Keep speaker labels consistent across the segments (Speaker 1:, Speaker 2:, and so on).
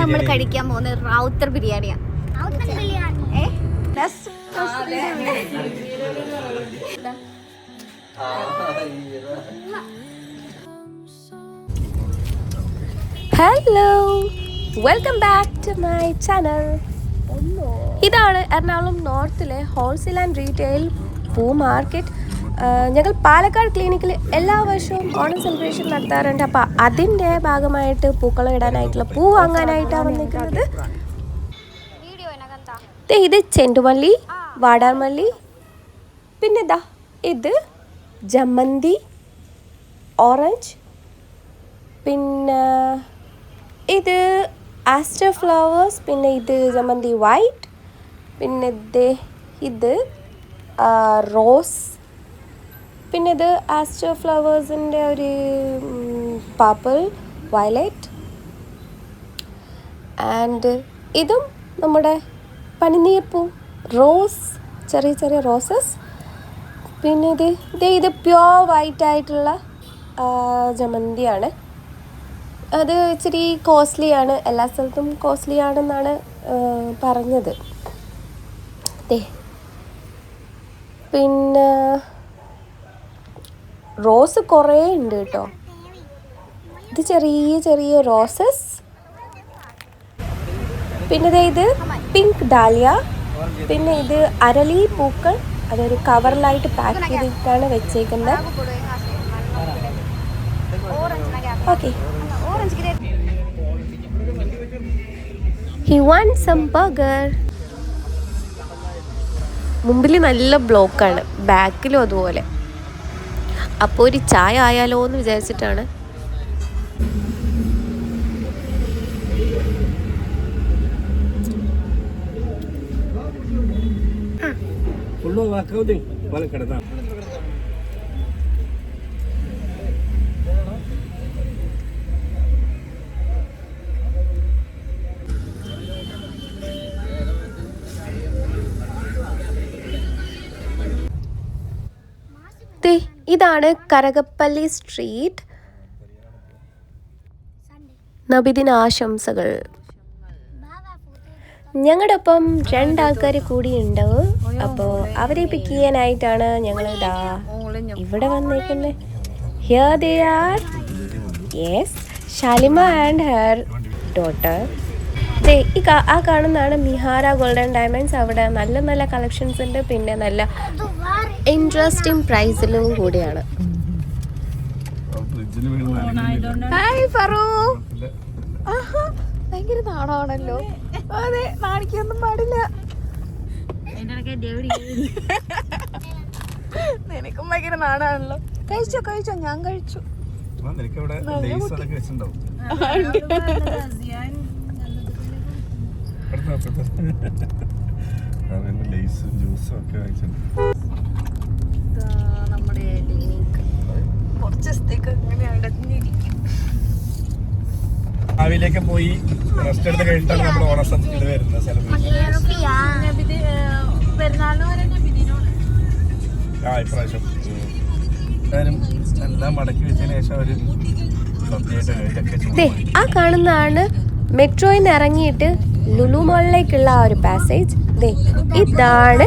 Speaker 1: നമ്മൾ കഴിക്കാൻ പോകുന്നത് റാവുത്തർ ബിരിയാണിയാണ്. Hello, welcome back to my channel. ഇതാണ് എറണാകുളം നോർത്തിലെ ഹോൾസെയിൽ ആൻഡ് റീറ്റെയിൽ പൂ മാർക്കറ്റ്. ഞങ്ങൾ പാലക്കാട് ക്ലിനിക്കിൽ എല്ലാ വർഷവും ഓണം സെലിബ്രേഷൻ നടത്താറുണ്ട്. അപ്പോൾ അതിൻ്റെ ഭാഗമായിട്ട് പൂക്കളം ഇടാനായിട്ടുള്ള പൂ വാങ്ങാനായിട്ടാണ് വന്നിരിക്കുന്നത്. ഇത് ചെണ്ടുമല്ലി, വാടാർമല്ലി, പിന്നെ ഇതാ ഇത് ജമന്തി ഓറഞ്ച്, പിന്നെ ഇത് ആസ്റ്റർ ഫ്ലവേഴ്സ്, പിന്നെ ഇത് ജമന്തി വൈറ്റ്, പിന്നെ ഇത് റോസ്, പിന്നെ ഇത് ആസ്റ്റർ ഫ്ലവേഴ്സിൻ്റെ ഒരു പർപ്പിൾ വയലറ്റ്, ആൻഡ് ഇതും നമ്മുടെ പനിനീർപ്പൂ റോസ്, ചെറിയ ചെറിയ റോസസ്. പിന്നെ ഇത് പ്യോർ വൈറ്റ് ആയിട്ടുള്ള ജമന്തിയാണ്. അത് ഇച്ചിരി കോസ്റ്റ്ലിയാണ്, എല്ലാ സ്ഥലത്തും കോസ്റ്റ്ലി ആണെന്നാണ് പറഞ്ഞത്. പിന്നെ റോസ് കുറേ ഉണ്ട് കേട്ടോ. ഇത് ചെറിയ ചെറിയ റോസസ്. പിന്നെ ഇത് പിങ്ക് ഡാലിയ, പിന്നെ ഇത് അരളി പൂക്കൾ. അതൊരു കവറിലായിട്ട് പാക്ക് ചെയ്തിട്ടാണ് വെച്ചേക്കുന്നത്. Okay, he wants some burger. മുമ്പിൽ നല്ല ബ്ലോക്കാണ്, ബാക്കിലും അതുപോലെ. അപ്പോൾ ഒരു ചായ ആയാലോ എന്ന് വിചാരിച്ചിട്ടാണ്. ഇതാണ് കരകപ്പള്ളി സ്ട്രീറ്റ്. നബിദിനാശംസകൾ. ഞങ്ങളുടെ ഒപ്പം 2 ആൾക്കാർ കൂടിയുണ്ട്. അപ്പോൾ അവരെ പിക്ക് ചെയ്യാനായിട്ടാണ് ഞങ്ങൾ ഇവിടെ വന്നേക്കുന്നത്. Here they are. Yes, Shalima and her daughter. ആ കാണുന്നതാണ് മിഹാര ഗോൾഡൻ ഡയമണ്ട്സ്. അവിടെ നല്ല നല്ല കളക്ഷൻസ് ഉണ്ട്, പിന്നെ നല്ല ഇൻട്രസ്റ്റിംഗ് പ്രൈസിലും കൂടിയാണ്. ഹായ് ഫറൂ. ഭയങ്കര നാണമാണല്ലോ. അതെ, നാണിക്കൊന്നും പാടില്ല. നിനക്കും ഭയങ്കര നാണാണല്ലോ. കഴിച്ചോ, ഞാൻ കഴിച്ചു. നമ്മുടെ കുറച്ച് ദിവസത്തേക്ക് ഇങ്ങനെ അടഞ്ഞിരിക്കും.
Speaker 2: രാവിലേക്ക് പോയി റെസ്റ്റ് എടുത്ത് കഴിഞ്ഞിട്ടാണ് നമ്മൾ ഓണം വരുന്നത്. ഇപ്രാവശ്യം എല്ലാം മടക്കി വെച്ചതിന് ശേഷം ഒരു
Speaker 1: ആ കാണുന്നതാണ് മെട്രോയിൽ നിന്ന് ഇറങ്ങിയിട്ട് ലുലു മോളിലേക്കുള്ള ആ ഒരു പാസേജ്. ഇതാണ്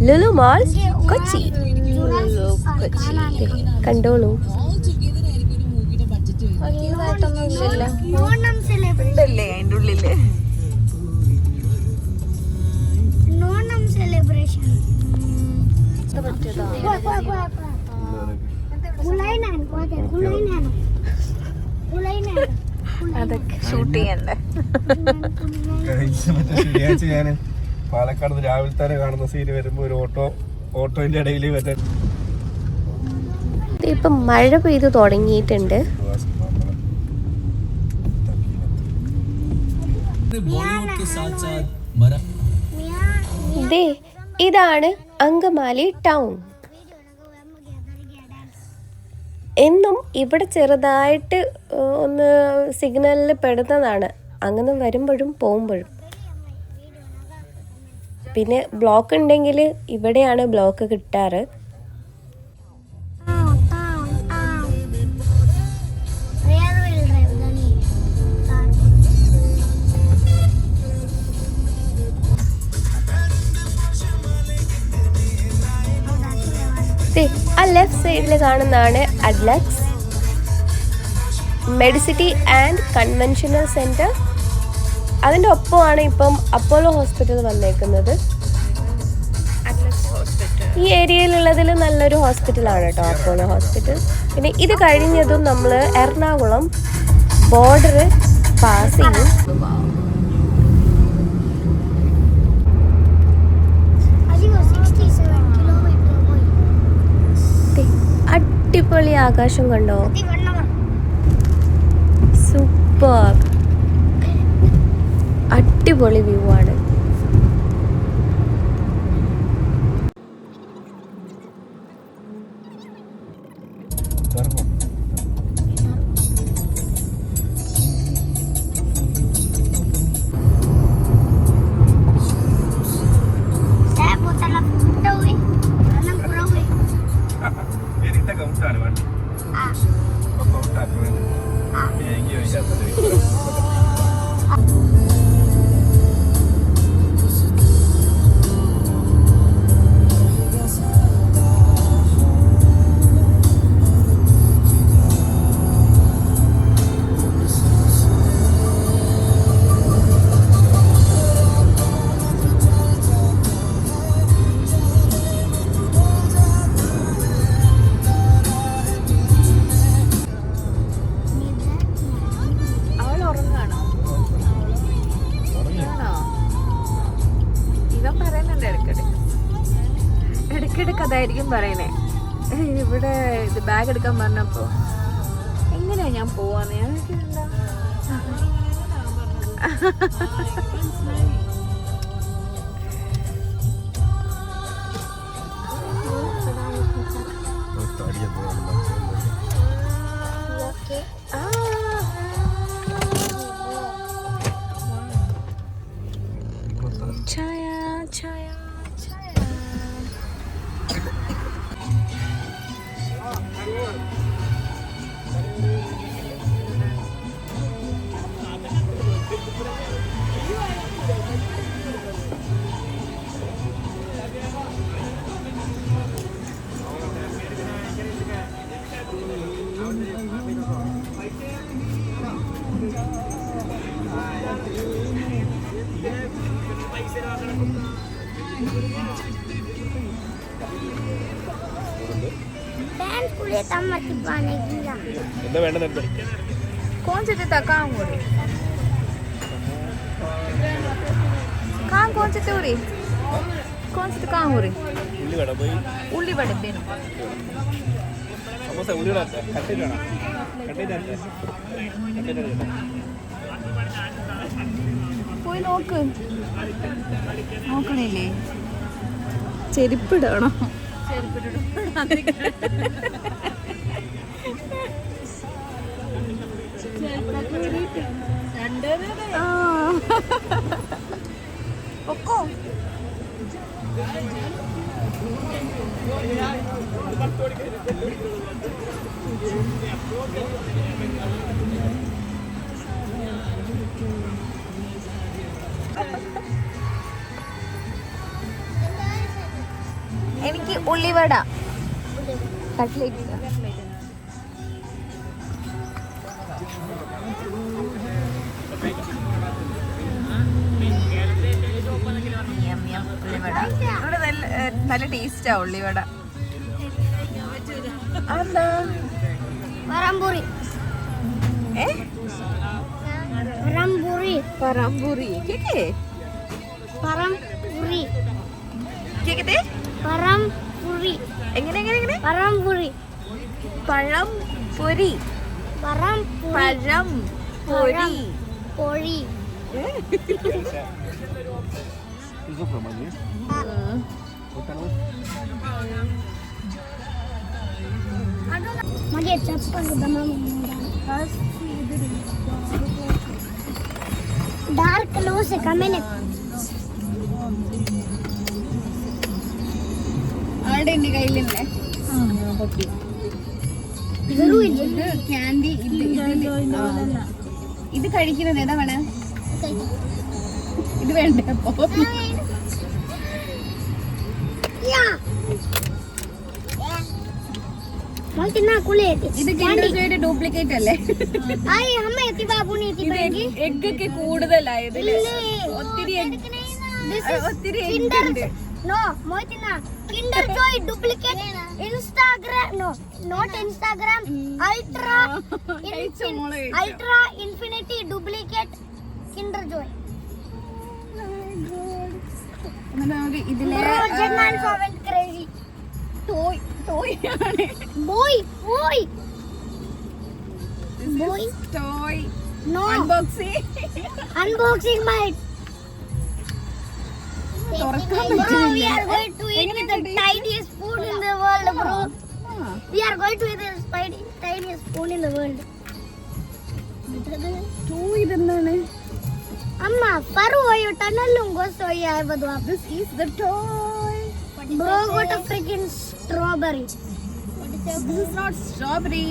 Speaker 1: ലുലു മോൾ കൊച്ചി. കണ്ടോളൂ.
Speaker 3: ഉണ്ടല്ലേ അതിൻ്റെ ഉള്ളില്
Speaker 1: അതൊക്കെ ഷൂട്ട് ചെയ്യണ്ടേ.
Speaker 2: ശനിയാഴ്ച ഞാൻ പാലക്കാട് രാവിലെ തന്നെ കാണുന്ന സീന് വരുമ്പോ ഒരു ഓട്ടോന്റെ ഇടയിൽ
Speaker 1: ഇപ്പം മഴ പെയ്ത് തുടങ്ങിയിട്ടുണ്ട്. ഇതാണ് അങ്കമാലി ടൗൺ. എന്നും ഇവിടെ ചെറുതായിട്ട് ഒന്ന് സിഗ്നലിൽ പെടുന്നതാണ്, അങ്ങനെ വരുമ്പോഴും പോകുമ്പോഴും. പിന്നെ ബ്ലോക്ക് ഉണ്ടെങ്കിൽ ഇവിടെയാണ് ബ്ലോക്ക് കിട്ടാറ്. ആ ലെഫ്റ്റ് സൈഡിൽ കാണുന്നതാണ് Adlux Medicity and conventional centre. അതിൻ്റെ ഒപ്പമാണ് ഇപ്പം അപ്പോളോ ഹോസ്പിറ്റൽ വന്നേക്കുന്നത്. ഈ ഏരിയയിലുള്ളതിൽ നല്ലൊരു ഹോസ്പിറ്റലാണ് കേട്ടോ അപ്പോളോ ഹോസ്പിറ്റൽ. പിന്നെ ഇത് കഴിഞ്ഞതും നമ്മൾ എറണാകുളം ബോർഡർ പാസ് ചെയ്യും. അടിപൊളി ആകാശം കണ്ടോ, സൂപ്പർ അടിപൊളി വ്യൂ ആണ്.
Speaker 3: ഇടയ്ക്കിടയ്ക്ക് അതായിരിക്കും പറയണേ. ഇവിടെ ഇത് ബാഗ് എടുക്കാൻ പറഞ്ഞപ്പോ എങ്ങനെയാ ഞാൻ പോവാന്ന് ഞാൻ എന്താ ചായ ചായ ചായ.
Speaker 2: എന്താ വേണ്ടത്?
Speaker 3: कौन से देता कहाँ हो रही कहाँ कौन से हो रही कौन से कहाँ हो रही उल्ली बड़े दिन പോയി നോക്ക് നോക്കണില്ലേ ചെരുപ്പിടണോ പൊക്കോ എനിക്ക് ഉള്ളിവട കട്ട്ലേറ്റ് ഇവിടെ നല്ല ടേസ്റ്റാ ഉള്ളിവട. എന്താ
Speaker 4: പരമ്പൂരി പരമ്പൂരി
Speaker 3: പരമ്പൂരി കേക്കേ
Speaker 4: പരമ്പൂരി
Speaker 3: കേക്കത്തെ
Speaker 4: പരമ്പൂരി
Speaker 3: എങ്ങനെ എങ്ങനെ എങ്ങനെ
Speaker 4: പരമ്പൂരി
Speaker 3: പഴം പൊരി
Speaker 4: പഴം
Speaker 3: പൊരി
Speaker 4: പൊരി मुझे चप्पल बनाना डार्क कलर से कमेने
Speaker 3: ആടെ എൻ്റെ കയ്യിലല്ലേ ക്യാൻഡി ഇത് കഴിക്കുന്നത് ഏതാ വേണേ ഇത് വേണ്ടേ അപ്പൊ
Speaker 4: तिना कुले
Speaker 3: ഇത് കിൻഡർ ജോയുടെ ഡ്യൂപ്ലിക്കേറ്റ് അല്ലേ?
Speaker 4: आई हमें ती बाबू ने ती पाएंगे
Speaker 3: എഗ് ഒക്കെ കൂടുതലായി ഇതില്. ഒത്തിരി
Speaker 4: किंडर नो मोइतना Kinder Joy duplicate Instagram no not Instagram ultra infinity duplicate Kinder Joy
Speaker 3: ഇതിലെ
Speaker 4: प्रोजेक्ट मैन फॉरवेंट क्रेजी
Speaker 3: ടോയ് ആണ്.
Speaker 4: Boy boy boy
Speaker 3: toy
Speaker 4: no
Speaker 3: unboxing.
Speaker 4: Unboxing might
Speaker 3: തുറക്കാൻ
Speaker 4: Bro, we
Speaker 3: പറ്റുന്നില്ല.
Speaker 4: are going to eat the tiniest spoon in the world, bro. We are going to eat the tiniest spoon in the world.
Speaker 3: Toy ഇതെന്താണ്?
Speaker 4: Amma, paru hoyo tunnelum gosto hoya evadu.
Speaker 3: This is the toy.
Speaker 4: Bro got a freaking strawberry.
Speaker 3: This is not strawberry.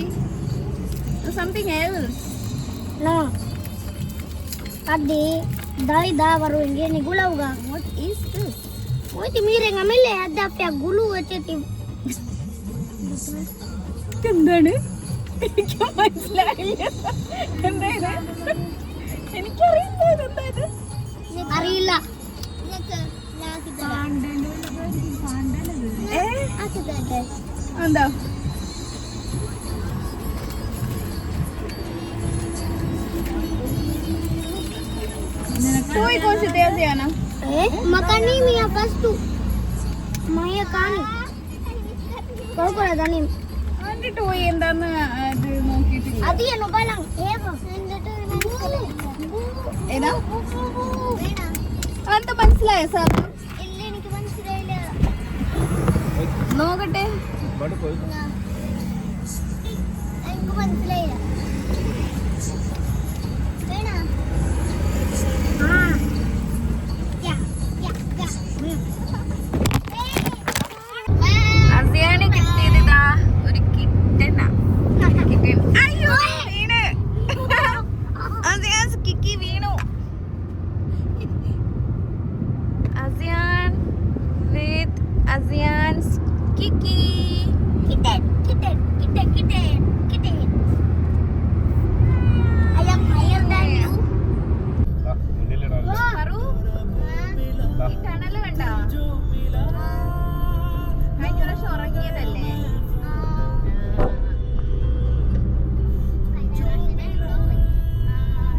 Speaker 3: It's something else.
Speaker 4: No. Adi, dai da varu inge ni gula hoga.
Speaker 3: What is this?
Speaker 4: Moiti mere ngamile adda apya gulu vecheti.
Speaker 3: എന്താണ്? എനിക്ക് മനസ്സിലായില്ല. എന്താ ഇത്? എനിക്കറിയില്ല ഇതെന്താ ഇത്.
Speaker 4: Arilla.
Speaker 3: ഏ? എന്താ? टॉय कौन से तेल से आना?
Speaker 4: Makan ni Mia pastu. Maya kani. Kau kora dani.
Speaker 3: അതിന്റെ ടോയ് എന്താന്ന് അത് നോക്കിയിട്ടില്ല.
Speaker 4: Adi ano balang. Evo.
Speaker 3: ഏതാ? അതെന്താ മനസ്സിലായോ സാർ?
Speaker 4: ഇല്ല എനിക്ക് മനസ്സിലായില്ല.
Speaker 3: നോക്കട്ടെ.
Speaker 2: ഇവിടെ പോയി
Speaker 4: എനിക്ക് മനസ്സിലായില്ല. വേണോ? ആ. യാ യാ യാ.
Speaker 3: അസിയാന് കിട്ടിയതാ ഒരു കിട്ടനാ. കിട്ടൻ. അയ്യോ വീണ്. അസിയാൻ കിക്കി വീണു. ASEAN with Asian's Kiki.
Speaker 4: Kitten. I am higher than you.
Speaker 2: ആ, മുന്നിലിടാൻ
Speaker 3: പറു ഈ ടണല് കണ്ടോ? കഴിഞ്ഞ പ്രാവശ്യം ഉറങ്ങിയതല്ലേ?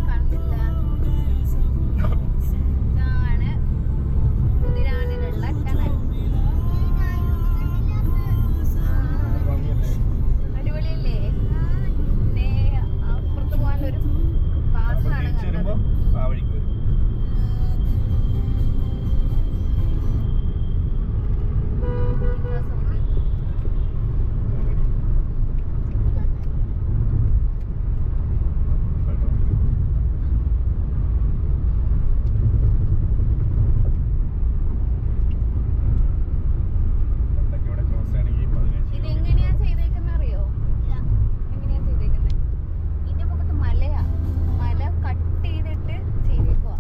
Speaker 3: കണ്ടില്ല. ഇതാണ് കുതിരാനിലുള്ള ടണൽ. അടിപൊളിയല്ലേ? പിന്നെ അപ്പുറത്ത് പോകാനൊരു പാസ്സാണ്
Speaker 2: തിരിച്ച്
Speaker 3: കണ്ടത്.
Speaker 2: വരുമ്പോ ആ വഴിക്ക് വരും. പണ്ടൊക്കെ ഇവിടെ ക്രോസ് ആണെങ്കിൽ 15
Speaker 3: ഇത് എങ്ങനെയാ ചെയ്തേക്കുന്ന അറിയോ? എങ്ങനെയാ ചെയ്തേക്കുന്നത്? ഇതിന്റെ മുഖത്ത് മലയാ. മല കട്ട് ചെയ്തിട്ട് ചെയ്തേക്കുവാ.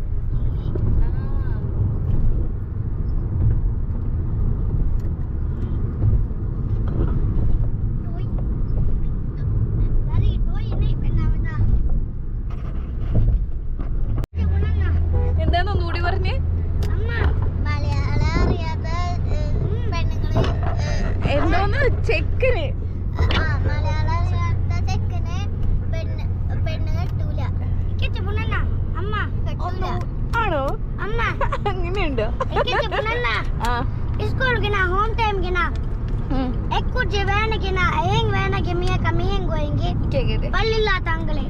Speaker 4: Toy. Dari toy ini penawada.
Speaker 3: എന്താന്ന് ഒന്നുകൂടി പറഞ്ഞേ?
Speaker 4: അമ്മ മലയാളം അറിയാത്ത പെണ്ണുങ്ങളെ
Speaker 3: എന്തോന്ന് ചെക്കന്?
Speaker 4: മലയാളം അറിയാത്ത ചെക്കനെ പെണ്ണ് കെട്ടൂല. കെട്ടുപുണ്ണ അമ്മ കെട്ടൂല.
Speaker 3: ആണോ?
Speaker 4: അമ്മ
Speaker 3: അങ്ങനെയുണ്ടോ?
Speaker 4: കെട്ടുപുണ്ണ
Speaker 3: ആ.
Speaker 4: स्कूल के ना होम टाइम के ना एक कुछ वेन के ना एंग वेन के मिया का मियंग गोएंगे
Speaker 3: കേക്കട്ടെ.
Speaker 4: പല്ലില്ലാ തങ്ങളെ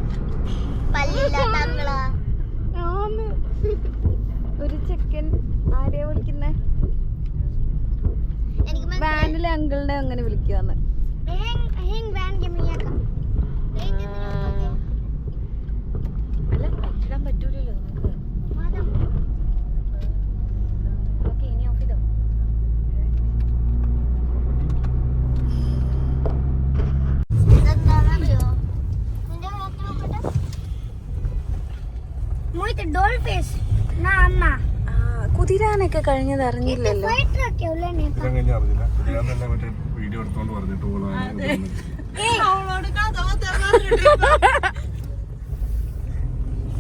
Speaker 3: ആന്ന്. ഒരു ചെക്കൻ ആരെയാ വിളിക്കുന്നേ?
Speaker 4: എനിക്ക്
Speaker 3: വാനിലെ അങ്കിളിനെ അങ്ങനെ വിളിക്കുവാന്ന്.
Speaker 4: हेंग वैन के मिया का
Speaker 3: അല്ല പറ്റിടാൻ പറ്റൂലല്ലോ നമുക്ക്.
Speaker 4: मादम
Speaker 3: ഓക്കെ ഇനി ഓഫ് ചെയ്തോ.
Speaker 4: എന്താണെന്നറിയോ നിന്റെ നോക്കി നോക്കട്ടെ മോയിത്തെ ഡോൾ ഫേസ് നാ അമ്മ
Speaker 3: കുതിരാനൊക്കെ കഴിഞ്ഞത് അറിഞ്ഞില്ലല്ലോ.
Speaker 4: ഫൈറ്റർ ഒക്കെ ഉള്ളേ
Speaker 2: ഇത്രയും കഴിഞ്ഞ് അറിഞ്ഞില്ല. ഞാൻ തന്നെ മറ്റേ വീഡിയോ എടുത്തോണ്ട് പറഞ്ഞിട്ട് പോകാൻ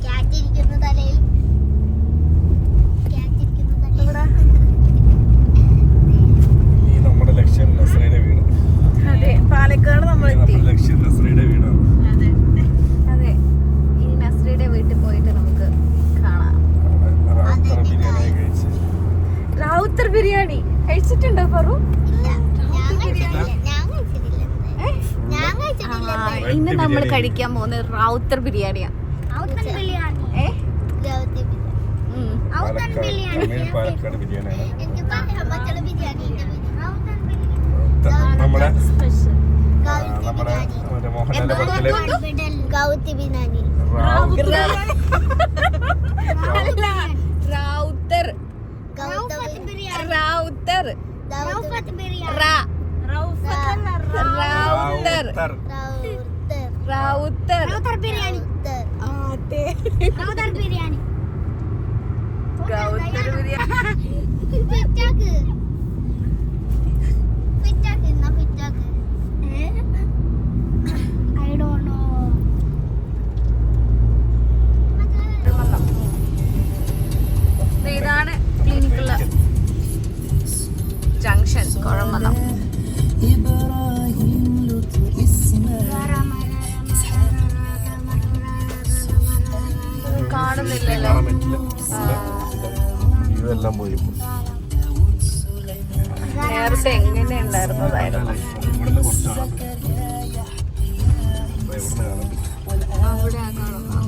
Speaker 4: ക്യാറ്റിരിക്കുന്ന തലയിൽ
Speaker 2: ഈ നമ്മുടെ ലക്ഷ്യം നസ്രയുടെ വീട്.
Speaker 3: അതെ, പാലക്കാട് നമ്മൾ
Speaker 2: ഈ നമ്മുടെ ലക്ഷ്യം നസ്രയുടെ വീടാണ്.
Speaker 3: അതെ അതെ, ഇനി നസ്രിയുടെ വീട്ടിൽ പോയിട്ട് നമുക്ക് കാണാം.
Speaker 2: റാവുത്തർ ബിരിയാണി കഴിച്ച്.
Speaker 3: റാവുത്തർ ബിരിയാണി കഴിച്ചിട്ടുണ്ടോ പറു? ഇന്ന് നമ്മൾ കഴിക്കാൻ പോകുന്നത് റാവുത്തർ ബിരിയാണിയാ.
Speaker 2: പാലക്കാട് ബിരിയാണിയാണ്. നമ്മുടെ നമ്മുടെ മോഹൻലാലിന്റെ പടത്തിലെ
Speaker 4: ഗൗത്തി biryani.
Speaker 3: Rawther Rawther Rawther
Speaker 4: biryani.
Speaker 3: ഗൗത്തർ biryani.
Speaker 4: I don't know.
Speaker 3: ഇതാണ് ക്ലിനിക്കുള്ള ജംഗ്ഷൻ കുഴമന്നം. കാണുന്നില്ലല്ലോ.
Speaker 2: കാണാൻ പറ്റില്ല. വ്യൂ എല്ലാം പോയി.
Speaker 3: നേരത്തെ എങ്ങനെ ഉണ്ടായിരുന്നതായിരുന്നു.
Speaker 2: ഇവിടുന്ന് കുറച്ച് കാണാൻ പറ്റും. ഇവിടുന്ന് കാണാൻ പറ്റും.
Speaker 3: അവിടെ കാണുന്നു.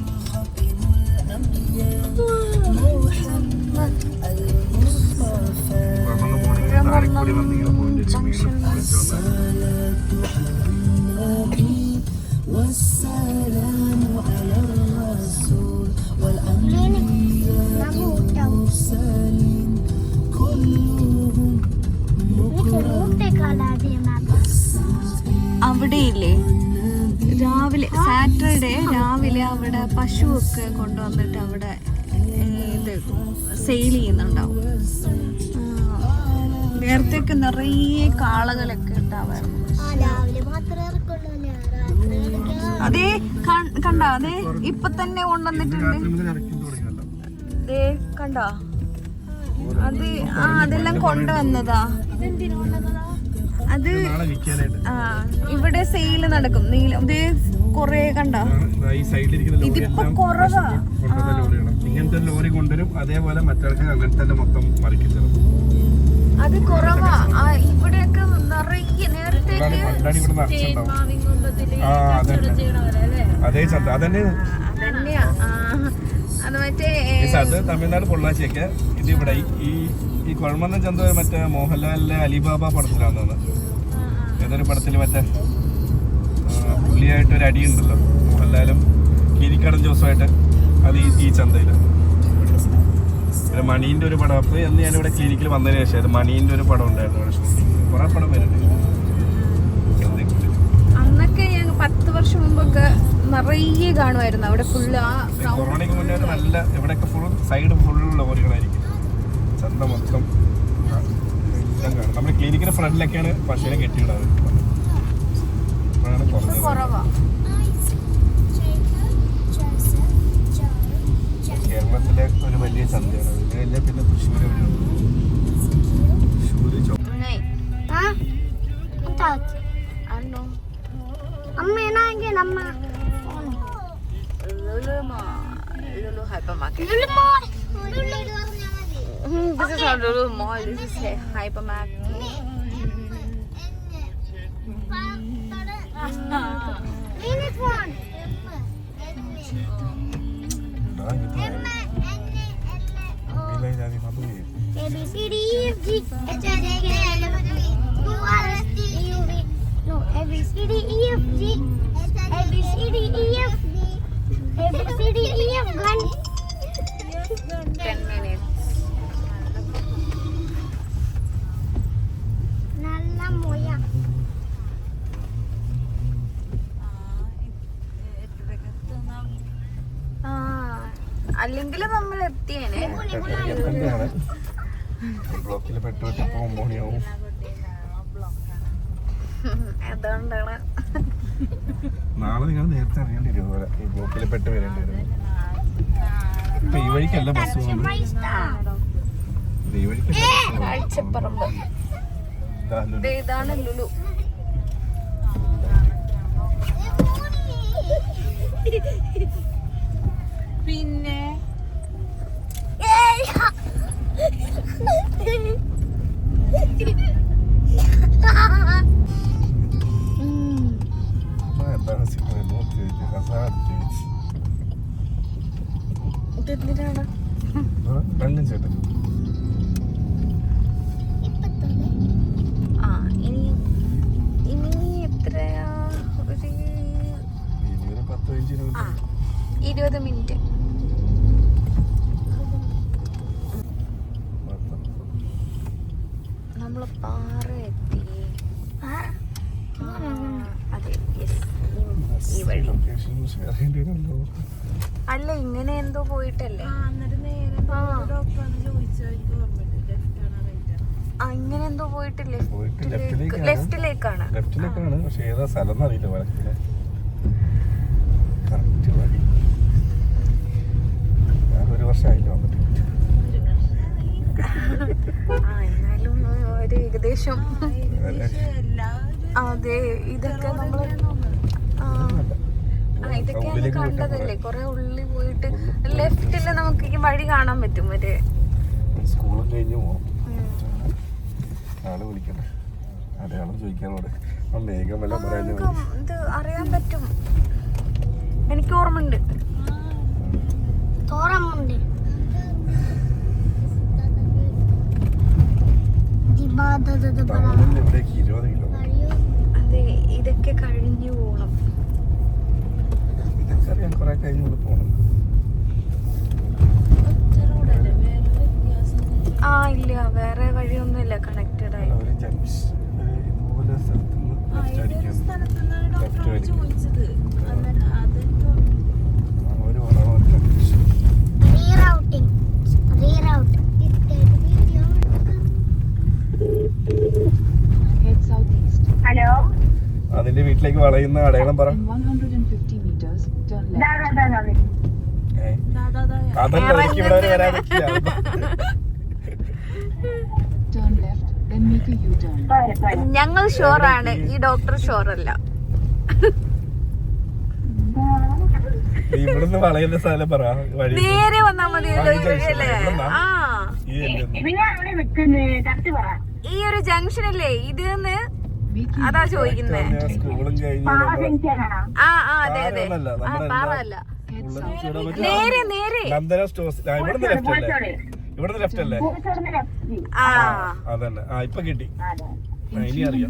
Speaker 2: കുഴമന്നം പോകണമെങ്കിൽ താഴെക്കൂടി വന്നിങ്ങനെ പോയിട്ടുണ്ട്. വീണ്ടും കുറച്ച് വന്നാൽ
Speaker 3: അവിടെയില്ലേ രാവിലെ സാറ്റർഡേ രാവിലെ അവിടെ പശുവൊക്കെ കൊണ്ടുവന്നിട്ട് അവിടെ ഇത് സെയിൽ ചെയ്യുന്നുണ്ടാവും. നേരത്തെയൊക്കെ നിറയെ കാളകളൊക്കെ ഉണ്ടാവായിരുന്നു. അതേ കണ്ടോ, അതേ ഇപ്പൊ തന്നെ കൊണ്ടുവന്നിട്ടുണ്ട്. ദേ കണ്ടോ, അത് അതെല്ലാം കൊണ്ടുവന്നതാ. അത് ഇവിടെ സെയില് നടക്കും. ഇതേ കൊറേ കണ്ടോ, ഇതിപ്പോ കുറവാ.
Speaker 2: ഇങ്ങനത്തെ ലോറി കൊണ്ടുവരും, അതേപോലെ മറ്റാൾക്ക് അങ്ങനെ തന്നെ മൊത്തം മറിക്കും.
Speaker 3: അത് കുറവാ. ഇവിടെയൊക്കെ നിറയെ നേരത്തെ
Speaker 2: അതേ ചന്ത അതന്നെ
Speaker 3: തന്നെയാ. അത് മറ്റേ
Speaker 2: അത് തമിഴ്നാട് പൊള്ളാച്ചിയൊക്കെ. ഇത് ഇവിടെ ഈ കുഴമന്നം ചന്ത മറ്റേ മോഹൻലാലിന്റെ അലിബാബ പടത്തിലാണെന്നാണ്. ഏതൊരു പടത്തിൽ മറ്റേ പുള്ളിയായിട്ട് ഒരു അടിയുണ്ടല്ലോ മോഹൻലാലും കിരിക്കടൻ ജോസുമായിട്ട്. അത് ഈ ചന്തയില് പിന്നെ മണീന്റെ ഒരു പടം. അപ്പൊ എന്ന് ഞാനിവിടെ ക്ലിനിക്കിൽ വന്നതിന് ശേഷം മണീന്റെ ഒരു പടം ഉണ്ടായിരുന്നു ഇവിടെ ഷൂട്ടിങ്. കുറെ പടം വരുന്നുണ്ട്.
Speaker 3: അന്നൊക്കെ ഞാൻ 10 വർഷം മുമ്പൊക്കെ നിറയെ കാണുമായിരുന്നു അവിടെ ഫുള്ള്.
Speaker 2: കൊറോണയ്ക്ക് മുന്നേ നല്ല ഇവിടെയൊക്കെ ഫുൾ സൈഡ് ഫുൾ ലോറികളായിരിക്കും. ചന്ത മൊത്തം എല്ലാം കാണും. നമ്മുടെ ക്ലിനിക്കിന്റെ ഫ്രണ്ടിലൊക്കെയാണ് പശുവിനെ കെട്ടിയിടാറ്.
Speaker 3: കുറവാ.
Speaker 2: കേരളത്തിലെ ഒരു വലിയ ചന്തയാണ്. അത് കഴിഞ്ഞാൽ പിന്നെ തൃശ്ശൂര്
Speaker 4: അമ്മ ഏനാങ്കി നമ്മ
Speaker 3: Lulu hypermarket.
Speaker 4: Lulu Mall.
Speaker 3: This is not Lulu Mall. This is a hypermarket.
Speaker 4: Minute one. A B C D E F G H I J K L M N O P R S T U V. No, A B C D E F G A B C D E F A B C D E F gun.
Speaker 3: 10 minutes.
Speaker 4: Nalla moya.
Speaker 3: അല്ലെങ്കിൽ നമ്മൾ എത്തിയേനെ.
Speaker 2: ബ്ലോക്കിൽ പെട്ടുപോയിട്ട് 9 മണിയാവും.
Speaker 3: അതുകൊണ്ടാണ്
Speaker 2: നാളെ നിങ്ങൾ നേരത്തെ അറിയേണ്ടി വരും പോലെ ഈ ബ്ലോക്കിൽ പെട്ട് വരേണ്ടി വരും. ഇപ്പൊ ഈ വഴിക്കല്ല ബസ് പോകുന്നത്, ഈ വഴിക്കല്ല
Speaker 3: കാഴ്ചപ്പറമ്പ്. ദേ ഇതാണ് ലുലു. പിന്നെ ഇതെന്തിനാണ്?
Speaker 2: രണ്ടും ചേട്ടൻ
Speaker 3: ആ ഇനി എത്രയാ? ഒരു 20 മിനിറ്റ്. നമ്മള് പാറ എത്തി. അതെ, yes. ഈ വഴി അല്ല, ഇങ്ങനെ എന്തോ പോയിട്ടല്ലേ? ഇങ്ങനെ എന്തോ പോയിട്ടില്ലേ? ലെഫ്റ്റിലേക്കാണ്.
Speaker 2: പക്ഷെ ഏതാ സ്ഥലം അറിയില്ല. വഴക്കിലെ കറക്റ്റ് വഴി. ഞാൻ 1 വർഷമായില്ല വന്നിട്ട്.
Speaker 3: എന്നാലും ഒരു ഏകദേശം. അതെ, ഇതൊക്കെ നമ്മള് ഇതൊക്കെ കണ്ടതല്ലേ. കൊറേ ഉള്ളിൽ പോയിട്ട് ലെഫ്റ്റില് നമുക്ക് ഈ വഴി കാണാൻ പറ്റും. ഒരു
Speaker 2: സ്കൂളും കഴിഞ്ഞ് പോവാം. ആള് വിളിക്കട്ടെ, അടയാളം ചോദിക്കാനോട്. മേഘമെല്ലാം പറയാൻ
Speaker 3: ഇത് അറിയാൻ പറ്റും. എനിക്ക് ഓർമ്മയുണ്ട്.
Speaker 2: ഇവിടേക്ക് 20 കിലോ.
Speaker 3: അതെ, ഇതൊക്കെ കഴിഞ്ഞു പോണം.
Speaker 2: ഇതൊക്കെ അറിയാൻ കുറെ കഴിഞ്ഞ് പോകണം.
Speaker 3: ഇല്ല, വേറെ വഴിയൊന്നുമില്ല. കണക്റ്റഡ് ആയി.
Speaker 2: ഒരു ജംഗ്ഷൻ ഇതുപോലെ
Speaker 4: ഹലോ,
Speaker 2: അതിന്റെ വീട്ടിലേക്ക് വളയുന്ന അടയാളം പറ. അതല്ല, എനിക്ക് ഇവിടെ വരെ വരാൻ പറ്റില്ല.
Speaker 3: ഞങ്ങൾ ഷുവറാണ്, ഈ ഡോക്ടർ ഷുവറല്ല.
Speaker 2: ഇവിടുന്ന് വളയുന്ന സ്ഥലം പറ. വഴി
Speaker 3: നേരെ വന്നാ മതി. ഈ ഒരു ജംഗ്ഷൻ അല്ലേ ഇത്? അതാ ചോദിക്കുന്നേ.
Speaker 2: സ്കൂളും കഴിഞ്ഞ്
Speaker 3: അതെ അതെ. പാറല്ല, നേരെ നേരെ.
Speaker 2: നന്ദന സ്റ്റോഴ്സ്. ഇവിടുന്ന് ലെഫ്റ്റ് അല്ലേ? ഇവിടുന്ന് ലെഫ്റ്റ് അല്ലേ? അതന്നെ. ഇപ്പൊ കിട്ടി. ഇനി അറിയാം.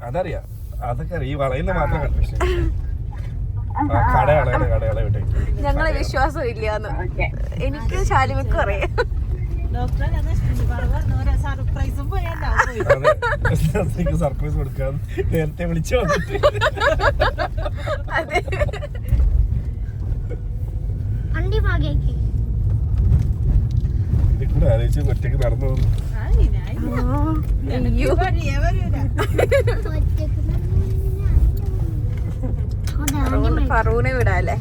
Speaker 2: അതറിയാം, അതൊക്കെ അറിയാം. ഈ വളയുന്ന മാത്രം കൺഫ്യൂഷൻ. കടകളെ വിട്ടേ.
Speaker 3: ഞങ്ങളെ വിശ്വാസം ഇല്ലാന്ന് എനിക്ക് ശാലിമക്കും അറിയാം.
Speaker 2: സർപ്രൈസ് കൊടുക്കാൻ നേരത്തെ വിളിച്ചു വന്നിട്ട്.
Speaker 3: അതെ,
Speaker 2: ഇതിൽ കൂടെ ആലോചിച്ച് ഒറ്റയ്ക്ക് നടന്നു പോകുന്നു.
Speaker 3: ഫറൂനെ വിടാല്ലേ?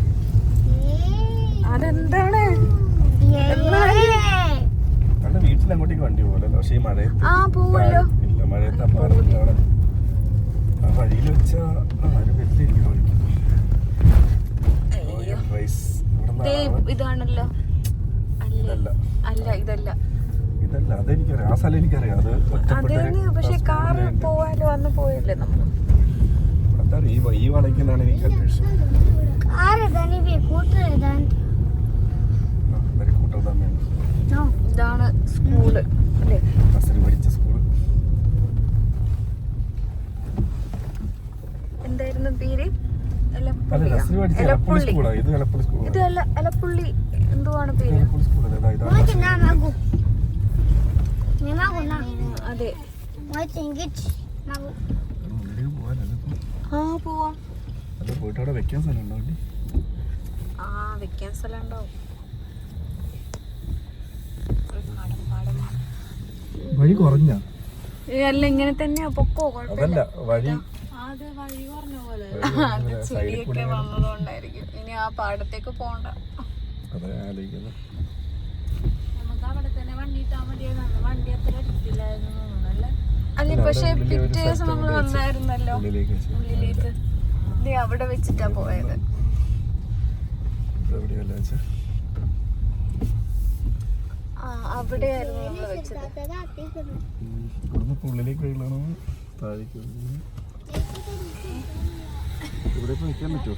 Speaker 3: അതെന്താണ്?
Speaker 2: അവിടെ വീട്ടിൽ അങ്ങോട്ടേക്ക് വണ്ടി പോകലല്ലോ. പക്ഷെ ഈ മഴയത്ത്
Speaker 3: പോവല്ലോ.
Speaker 2: ഇല്ല, മഴയത്ത് പാടത്തിന്റെ അവിടെ ആ വഴിയിൽ വെച്ച ഒരു വലിയ
Speaker 3: ഇതാണല്ലോ. അല്ല, ഇതല്ല.
Speaker 2: അതെനിക്കറിയാം. ആ സ്ഥലം എനിക്കറിയാം. അത്
Speaker 3: പക്ഷെ കാറ് പോവാലോ. അന്ന് പോയല്ലേ നമ്മള്.
Speaker 2: അതറിയാം. ഈ വളയ്ക്കുന്നതാണ് എനിക്ക് അന്വേഷിച്ചത്.
Speaker 3: ഇതാണ് സ്കൂള് അല്ലേ?
Speaker 2: പഠിച്ച സ്കൂള്.
Speaker 3: എന്തായിരുന്നു പേര്?
Speaker 2: ഇത്
Speaker 3: എലപ്പുള്ളി എന്തുവാണ് പേര്? അതെ, പോവാം.
Speaker 2: പോയിട്ട് അവിടെ വെക്കാൻ സ്ഥലം ഉണ്ടോ?
Speaker 3: വെക്കാൻ സ്ഥലം ഉണ്ടാവും.
Speaker 2: വഴി കുറഞ്ഞ
Speaker 3: അല്ല, ഇങ്ങനെ തന്നെയാ. പൊക്കോ,
Speaker 2: അതല്ല വഴി
Speaker 3: അത് വഴി പറഞ്ഞ പോലെ അത് ചെടിയൊക്കെ വന്നതുകൊണ്ടായിരിക്കും. ഇനി ആ പാടത്തേക്ക് പോണ്ട. നമുക്ക് അവിടെ തന്നെ വണ്ടി ഇട്ടാൻ മതിയായിരുന്നു. വണ്ടി അത്ര എടുത്തില്ലായിരുന്നു തോന്നുന്നല്ലേ. അല്ല പക്ഷെ പിറ്റേ ദിവസം നമ്മൾ വന്നായിരുന്നല്ലോ ഉള്ളിലേക്ക്. ഇത് അവിടെ വെച്ചിട്ടാ പോയത്. ആ അവിടെയായിരുന്നു നമ്മൾ വെച്ചത്.
Speaker 2: ഉള്ളിലേക്ക് ഇവിടെ നിൽക്കാൻ പറ്റുമോ?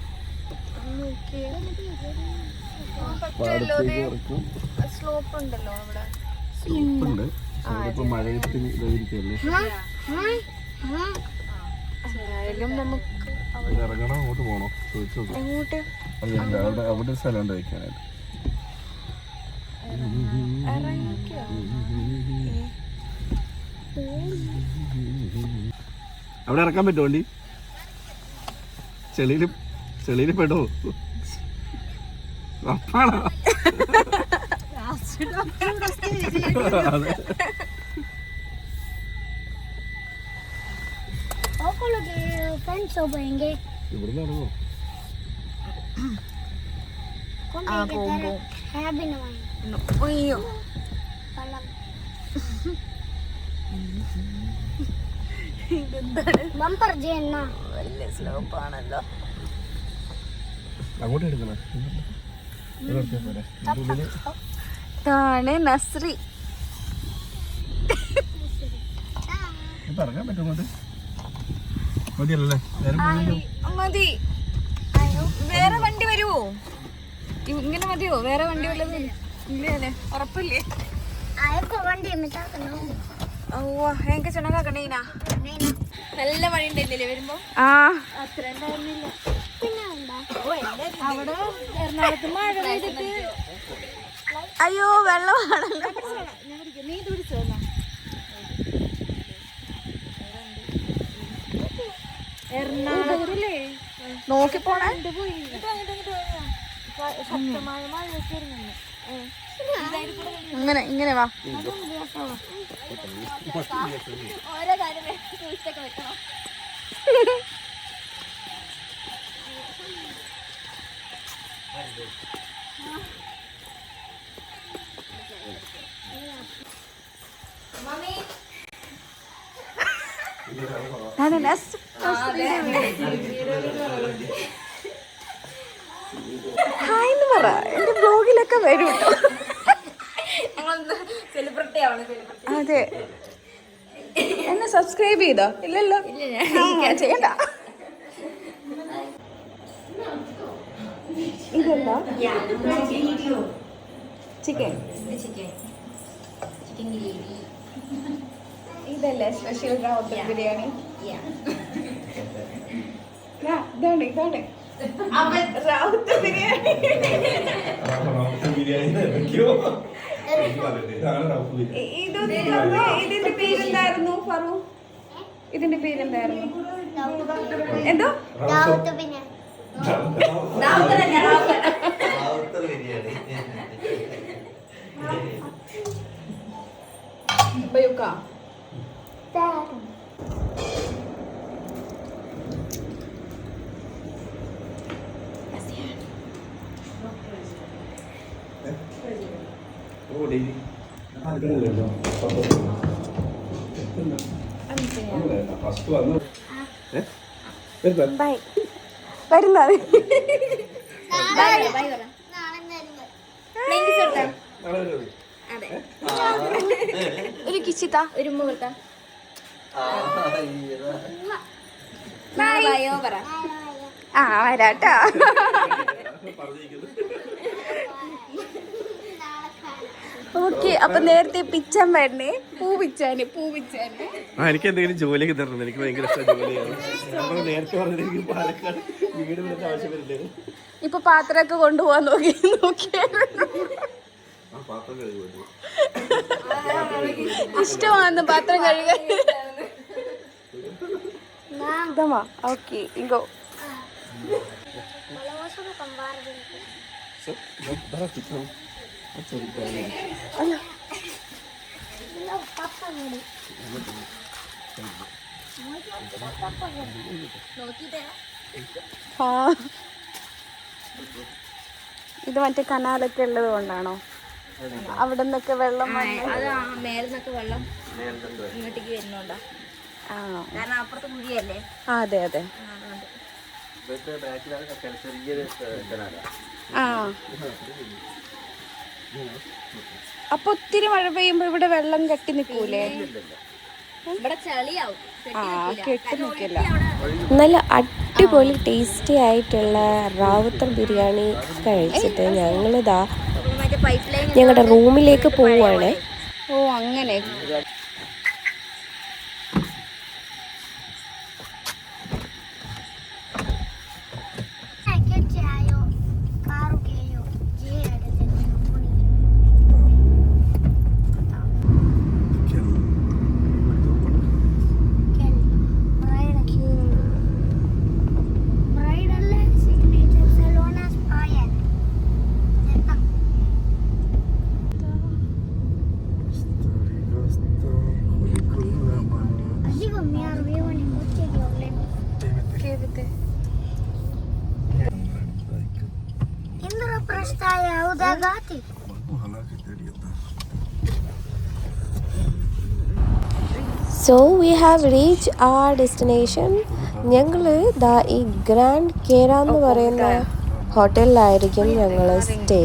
Speaker 3: സ്ലോപ്പ് ഉണ്ടല്ലോ അവിടെ.
Speaker 2: മഴയത്ത് ഇതായിരിക്കല്ലേ
Speaker 3: നമുക്ക്
Speaker 2: ഇറങ്ങണോ അങ്ങോട്ട് പോണോ ചോദിച്ചു.
Speaker 3: എങ്ങോട്ട്?
Speaker 2: അവിടെ സ്ഥലം ഉണ്ട് വയ്ക്കാനായിട്ട്. അവിടെ ഇറക്കാൻ പറ്റുമോ വണ്ടി? ചെളിയിൽ പെടോ? അപ്പാണോ? ഇവിടുന്ന് ഇറങ്ങോ?
Speaker 3: അയ്യോ വലിയ സ്ലോപ്പ് ആണല്ലോ.
Speaker 2: അങ്ങോട്ട് എടുക്കണം.
Speaker 3: ഇതാണ് നസ്രി.
Speaker 2: ഇറങ്ങാൻ പറ്റുമോ? മതിയല്ലേ?
Speaker 3: മതി. വേറെ വണ്ടി വരുവോ? ഇങ്ങനെ മതിയോ? വേറെ വണ്ടി വല്ലതും ഇല്ലേ? ഉറപ്പില്ലേ? എനിക്ക് ചെണക്കാക്കണീന നല്ല വഴി ഉണ്ടല്ലേ വരുമ്പോ? ആ അത്ര ഉണ്ടായിരുന്നില്ല. അവിടെ എറണാകുളത്ത് മഴ പെയ്തിട്ട് അയ്യോ വെള്ളമാണല്ലോ. നീ ഇത് പിടിച്ചോ? എറണാകുളത്തില്ലേ നോക്കി പോണേ. ശക്തമായ മഴയൊക്കെ ഇങ്ങനെ ഇങ്ങനെ വാ. ഓരോ കാര്യം വെക്കണം. ഹായ് എന്ന് പറ. എന്റെ ബ്ലോഗിലൊക്കെ വരും കേട്ടോ. അതെ. എന്നെ സബ്സ്ക്രൈബ് ചെയ്തോ? ഇല്ലല്ലോ. ചെയ്യണ്ട. ഇതെന്താ? ചിക്കൻ. ഇതല്ലേ സ്പെഷ്യൽ റാവത്ത് ബിരിയാണി? ഇതാണ് റാവത്ത് ബിരിയാണി. ഇതിന്റെ പേരെന്തായിരുന്നു ഫറു? ഇതിന്റെ പേരെന്തായിരുന്നു? എന്തോ? വരുന്നത് ഒരു കിച്ചിത്ത ഒരു മുഹൂർത്ത ആ വരാട്ടാ. ഓക്കെ. അപ്പൊ നേരത്തെ പിച്ചാൻ വരണേ. പൂവിച്ചാന്
Speaker 2: എനിക്ക് എന്തെങ്കിലും ജോലിയൊക്കെ തരണം. എനിക്ക് ഭയങ്കര ഇഷ്ടം ജോലിയാണ്. നമ്മൾ നേരത്തെ പറഞ്ഞിട്ട് പാലക്കാട് വീട് വിടുന്ന ആവശ്യമില്ല.
Speaker 3: ഇപ്പൊ പാത്രമൊക്കെ കൊണ്ടുപോകാൻ ഇഷ്ടമാണെന്ന് പാത്രം കഴുകാൻ. ഓക്കെ ഇങ്ങോ. ആ ഇത് മറ്റേ കനാലൊക്കെ ഉള്ളത് കൊണ്ടാണോ അവിടെ നിന്നൊക്കെ വെള്ളം
Speaker 5: അത് മേലെന്നൊക്കെ വെള്ളം ഇങ്ങോട്ടേക്ക് വരുന്നുണ്ടോ?
Speaker 3: ആണോ?
Speaker 5: കാരണം അപ്പുറത്ത് കുഴിയല്ലേ.
Speaker 3: അതെ അതെ. ആ അപ്പൊ ഒത്തിരി മഴ പെയ്യുമ്പോ ഇവിടെ വെള്ളം കെട്ടി നിൽക്കൂലേ?
Speaker 5: ഇവിടെ ചളിയാവും.
Speaker 3: ആ കെട്ടി നിൽക്കില്ല.
Speaker 1: നല്ല അടിപൊളി ടേസ്റ്റി ആയിട്ടുള്ള റാവുത്തർ ബിരിയാണി കഴിച്ചിട്ട് ഞങ്ങളിതാ
Speaker 5: മറ്റേ പൈപ്പ് ലൈൻ
Speaker 1: ഞങ്ങളുടെ റൂമിലേക്ക് പോവുകയാണ്.
Speaker 3: ഓ അങ്ങനെ.
Speaker 1: So we have reach our destination. ഞങ്ങൾ ദാ ഈ ഗ്രാൻഡ് കേര എന്ന് പറയുന്ന ഹോട്ടലിലായിരിക്കും ഞങ്ങൾ സ്റ്റേ.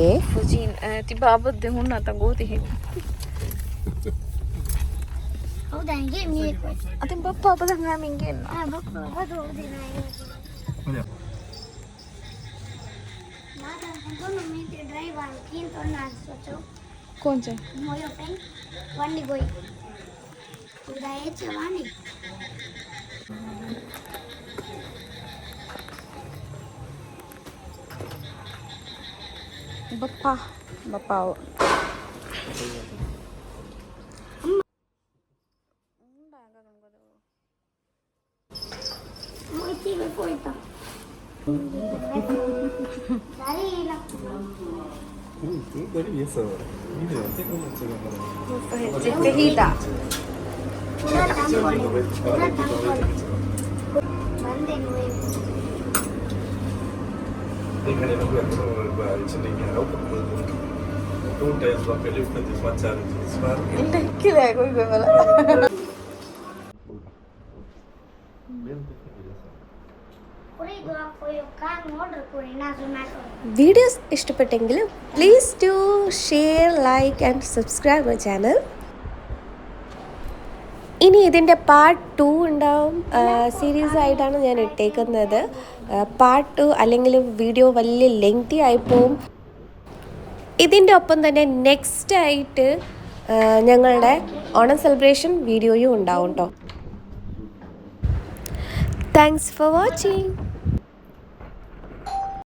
Speaker 3: ബപ്പാവ് വീഡിയോസ് ഇഷ്ടപ്പെട്ടെങ്കിൽ please do share, like and subscribe my channel. ഇനി ഇതിൻ്റെ പാർട്ട് 2 ഉണ്ടാവും. സീരീസ് ആയിട്ടാണ് ഞാൻ ഇട്ടേക്കുന്നത്. പാർട്ട് 2 അല്ലെങ്കിൽ വീഡിയോ വലിയ ലെങ്തി ആയിപ്പോവും. ഇതിൻ്റെ ഒപ്പം തന്നെ നെക്സ്റ്റ് ആയിട്ട് ഞങ്ങളുടെ ഓണം സെലിബ്രേഷൻ വീഡിയോയും ഉണ്ടാവും കേട്ടോ. Thanks for watching.